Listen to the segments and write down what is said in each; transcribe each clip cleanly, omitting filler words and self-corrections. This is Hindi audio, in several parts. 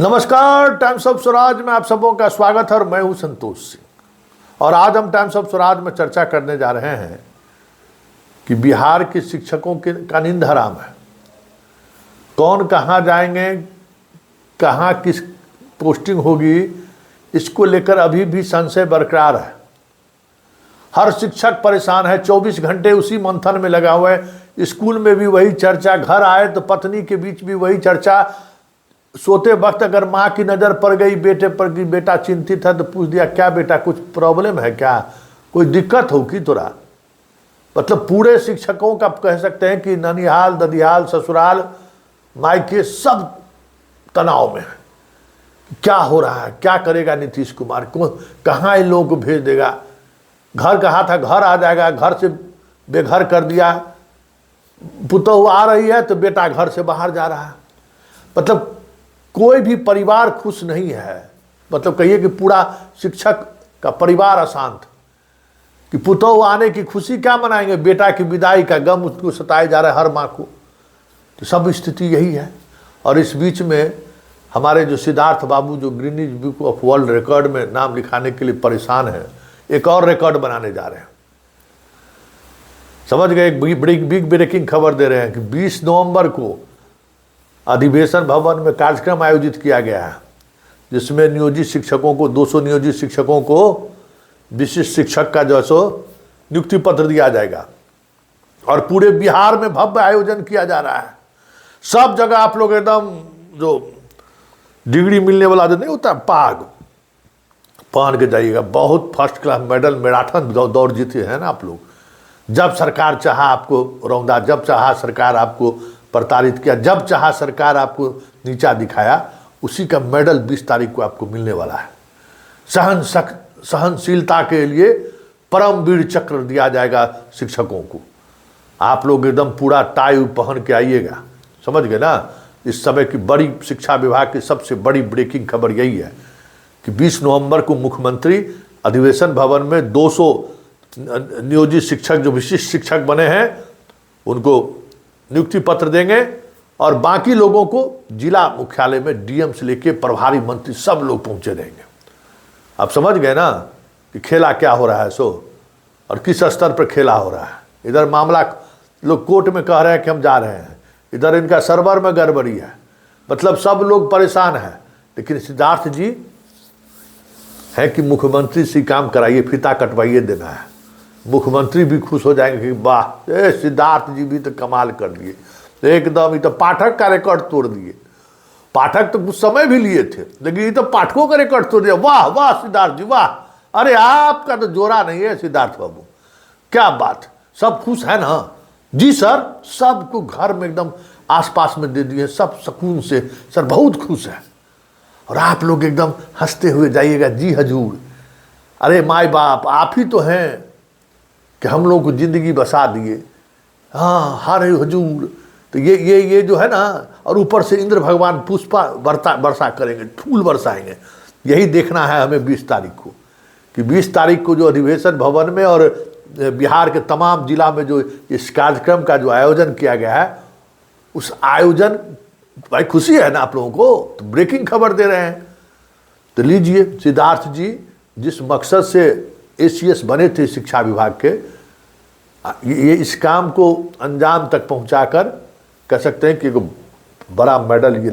नमस्कार, टाइम्स ऑफ स्वराज में आप सबों का स्वागत है और मैं हूं संतोष सिंह। और आज हम टाइम्स ऑफ स्वराज में चर्चा करने जा रहे हैं कि बिहार के शिक्षकों के का नींद हराम है। कौन कहां जाएंगे, कहां किस पोस्टिंग होगी, इसको लेकर अभी भी संशय बरकरार है। हर शिक्षक परेशान है, 24 घंटे उसी मंथन में लगा हुआ है। स्कूल में भी वही चर्चा, घर आए तो पत्नी के बीच भी वही चर्चा। सोते वक्त अगर माँ की नज़र पड़ गई बेटे पर कि बेटा चिंतित है तो पूछ दिया, क्या बेटा कुछ प्रॉब्लम है, क्या कोई दिक्कत हो कि तोरा। मतलब पूरे शिक्षकों का कह सकते हैं कि ननिहाल, ददिहाल, ससुराल, मायके सब तनाव में है। क्या हो रहा है, क्या करेगा नीतीश कुमार, कहाँ इन लोगों को भेज देगा। घर कहा था घर आ जाएगा, घर से बेघर कर दिया। पुतहू आ रही है तो बेटा घर से बाहर जा रहा है। मतलब कोई भी परिवार खुश नहीं है। मतलब कहिए कि पूरा शिक्षक का परिवार अशांत कि पुतहू आने की खुशी क्या मनाएंगे, बेटा की विदाई का गम उसको सताए जा रहा है हर माँ को। तो सब स्थिति यही है। और इस बीच में हमारे जो सिद्धार्थ बाबू जो Guinness book of world record में नाम लिखाने के लिए परेशान है, एक और रिकॉर्ड बनाने जा रहे हैं। समझ गए, एक बिग ब्रेकिंग खबर दे रहे हैं कि 20 नवंबर को अधिवेशन भवन में कार्यक्रम आयोजित किया गया है, जिसमें नियोजित शिक्षकों को 200 नियोजित शिक्षकों को विशिष्ट शिक्षक का जो सो नियुक्ति पत्र दिया जाएगा। और पूरे बिहार में भव्य आयोजन किया जा रहा है। सब जगह आप लोग एकदम जो डिग्री मिलने वाला जो नहीं होता पाग पहन के जाइएगा। बहुत फर्स्ट क्लास मेडल मैराथन दौड़ जीते हैं ना आप लोग। जब सरकार चाहा आपको रौंदा, जब चाहा सरकार आपको प्रताड़ित किया, जब चाहा सरकार आपको नीचा दिखाया, उसी का मेडल 20 तारीख को आपको मिलने वाला है। सहनशीलता के लिए परमवीर चक्र दिया जाएगा शिक्षकों को। आप लोग एकदम पूरा टाई पहन के आइएगा। समझ गए ना। इस समय की बड़ी शिक्षा विभाग की सबसे बड़ी ब्रेकिंग खबर यही है कि 20 नवंबर को मुख्यमंत्री अधिवेशन भवन में 200 नियोजित शिक्षक जो विशिष्ट शिक्षक बने हैं उनको नियुक्ति पत्र देंगे। और बाकी लोगों को जिला मुख्यालय में डीएम से लेके प्रभारी मंत्री सब लोग पहुंचे रहेंगे। आप समझ गए ना कि खेला क्या हो रहा है सो, और किस स्तर पर खेला हो रहा है। इधर मामला लोग कोर्ट में कह रहे हैं कि हम जा रहे हैं, इधर इनका सर्वर में गड़बड़ी है। मतलब सब लोग परेशान हैं। लेकिन सिद्धार्थ जी है कि मुख्यमंत्री से काम कराइए, फीता कटवाइए देना है। मुख्यमंत्री भी खुश हो जाएंगे कि वाह सिद्धार्थ जी भी तो कमाल कर दिए, एकदम। ये तो पाठक का रिकॉर्ड तोड़ दिए। पाठक तो कुछ समय भी लिए थे, लेकिन ये तो पाठकों का रिकॉर्ड तोड़ दिया। वाह वाह सिद्धार्थ जी वाह, अरे आपका तो जोरा नहीं है सिद्धार्थ बाबू, क्या बात। सब खुश है ना जी सर। सबको घर में एकदम आसपास में दे दिए, सब सुकून से सर बहुत खुश है। और आप लोग एकदम हंसते हुए जाइएगा, जी हजूर। अरे माई बाप आप ही तो हैं कि हम लोग को ज़िंदगी बसा दिए। हाँ हरे हजूर। तो ये जो है ना, और ऊपर से इंद्र भगवान पुष्पा वर्षा करेंगे, फूल बरसाएंगे। यही देखना है हमें 20 तारीख को कि 20 तारीख को जो अधिवेशन भवन में और बिहार के तमाम जिला में जो इस कार्यक्रम का जो आयोजन किया गया है, उस आयोजन भाई खुशी है ना आप लोगों को, तो ब्रेकिंग खबर दे रहे हैं। तो लीजिए सिद्धार्थ जी जिस मकसद से एसीएस बने थे शिक्षा विभाग के, ये इस काम को अंजाम तक पहुंचाकर कह सकते हैं कि एक बड़ा मेडल ये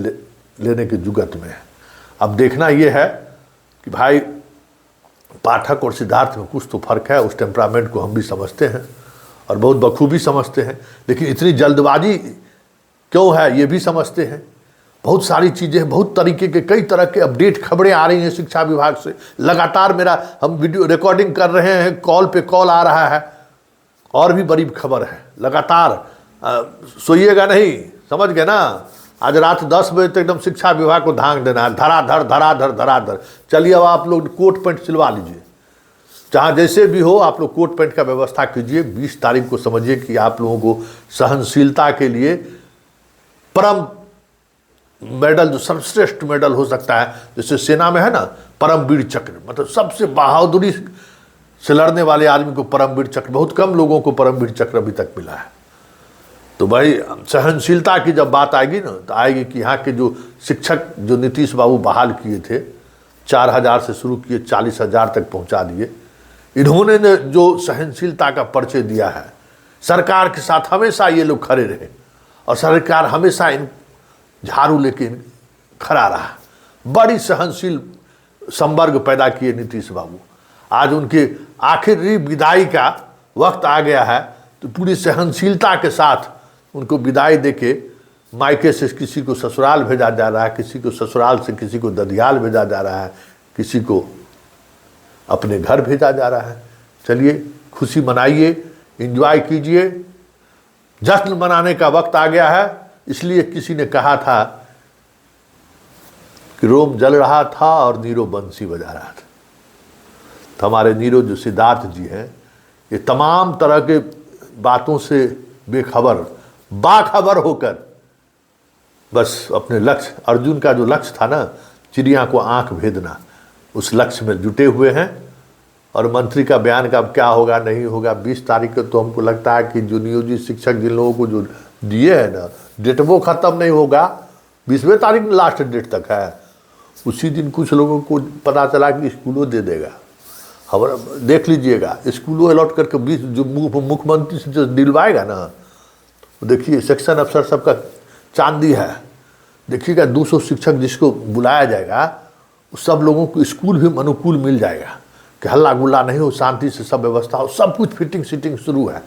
लेने की जुगत में है। अब देखना ये है कि भाई पाठक और सिद्धार्थ में कुछ तो फर्क है। उस टेम्परामेंट को हम भी समझते हैं और बहुत बखूबी समझते हैं, लेकिन इतनी जल्दबाजी क्यों है ये भी समझते हैं। बहुत सारी चीज़ें, बहुत तरीके के कई तरह के अपडेट खबरें आ रही हैं शिक्षा विभाग से लगातार। हम वीडियो रिकॉर्डिंग कर रहे हैं, कॉल पे कॉल आ रहा है। और भी बड़ी खबर है लगातार। सोइएगा नहीं, समझ गए ना। आज रात 10 बजे तक एकदम शिक्षा विभाग को धांग देना है, धराधर धराधर धराधर। चलिए अब आप लोग कोट पैंट सिलवा लीजिए, जहाँ जैसे भी हो आप लोग कोट पैंट का व्यवस्था कीजिए। 20 तारीख को समझिए कि आप लोगों को सहनशीलता के लिए परम मेडल, जो सर्वश्रेष्ठ मेडल हो सकता है, जैसे सेना में है ना परमवीर चक्र, मतलब सबसे बहादुरी से लड़ने वाले आदमी को परमवीर चक्र, बहुत कम लोगों को परमवीर चक्र अभी तक मिला है। तो भाई सहनशीलता की जब बात आएगी ना, तो आएगी कि यहाँ के जो शिक्षक जो नीतीश बाबू बहाल किए थे, 4,000 से शुरू किए 40,000 तक पहुँचा दिए, इन्होंने जो सहनशीलता का परिचय दिया है, सरकार के साथ हमेशा ये लोग खड़े रहे और सरकार हमेशा इन झाड़ू लेके खड़ा रहा। बड़ी सहनशील संवर्ग पैदा किए नीतीश बाबू। आज उनके आखिरी विदाई का वक्त आ गया है, तो पूरी सहनशीलता के साथ उनको विदाई देके मायके से किसी को ससुराल भेजा जा रहा है, किसी को ससुराल से किसी को ददियाल भेजा जा रहा है, किसी को अपने घर भेजा जा रहा है। चलिए खुशी मनाइए, एंजॉय कीजिए। जश्न मनाने का वक्त आ गया है। इसलिए किसी ने कहा था कि रोम जल रहा था और नीरो बंसी बजा रहा था। तो हमारे नीरो जो सिद्धार्थ जी हैं, ये तमाम तरह के बातों से बेखबर बाखबर होकर बस अपने लक्ष्य, अर्जुन का जो लक्ष्य था ना, चिड़िया को आंख भेदना, उस लक्ष्य में जुटे हुए हैं। और मंत्री का बयान का क्या होगा नहीं होगा, 20 तारीख को तो हमको लगता है कि जो नियोजित शिक्षक जिन लोगों को जो दिए हैं ना, डेट वो ख़त्म नहीं होगा, 20वें तारीख लास्ट डेट तक है। उसी दिन कुछ लोगों को पता चला कि स्कूलों दे देगा। खबर देख लीजिएगा, स्कूलों अलॉट करके 20 जो मुख्यमंत्री से जो दिलवाएगा ना, तो देखिए सेक्शन अफसर सबका चांदी है। देखिएगा 200 शिक्षक जिसको बुलाया जाएगा, सब लोगों को स्कूल भी अनुकूल मिल जाएगा कि हल्ला गुल्ला नहीं हो, शांति से सब व्यवस्था हो, सब कुछ फिटिंग सीटिंग शुरू है।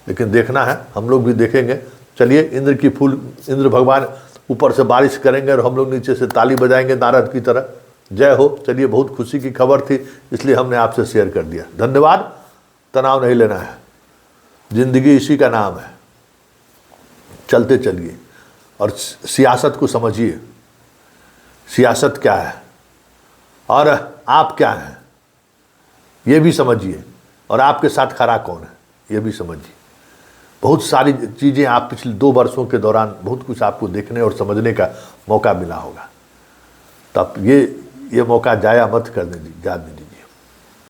लेकिन देखना है, हम लोग भी देखेंगे। चलिए इंद्र भगवान ऊपर से बारिश करेंगे और हम लोग नीचे से ताली बजाएंगे नारद की तरह। जय हो। चलिए बहुत खुशी की खबर थी, इसलिए हमने आपसे शेयर कर दिया। धन्यवाद। तनाव नहीं लेना है, जिंदगी इसी का नाम है। चलते चलिए और सियासत को समझिए, सियासत क्या है और आप क्या हैं ये भी समझिए, और आपके साथ खड़ा कौन है ये भी समझिए। बहुत सारी चीज़ें आप पिछले 2 वर्षों के दौरान बहुत कुछ आपको देखने और समझने का मौका मिला होगा। तब ये मौका जाया मत करने जाने दीजिए।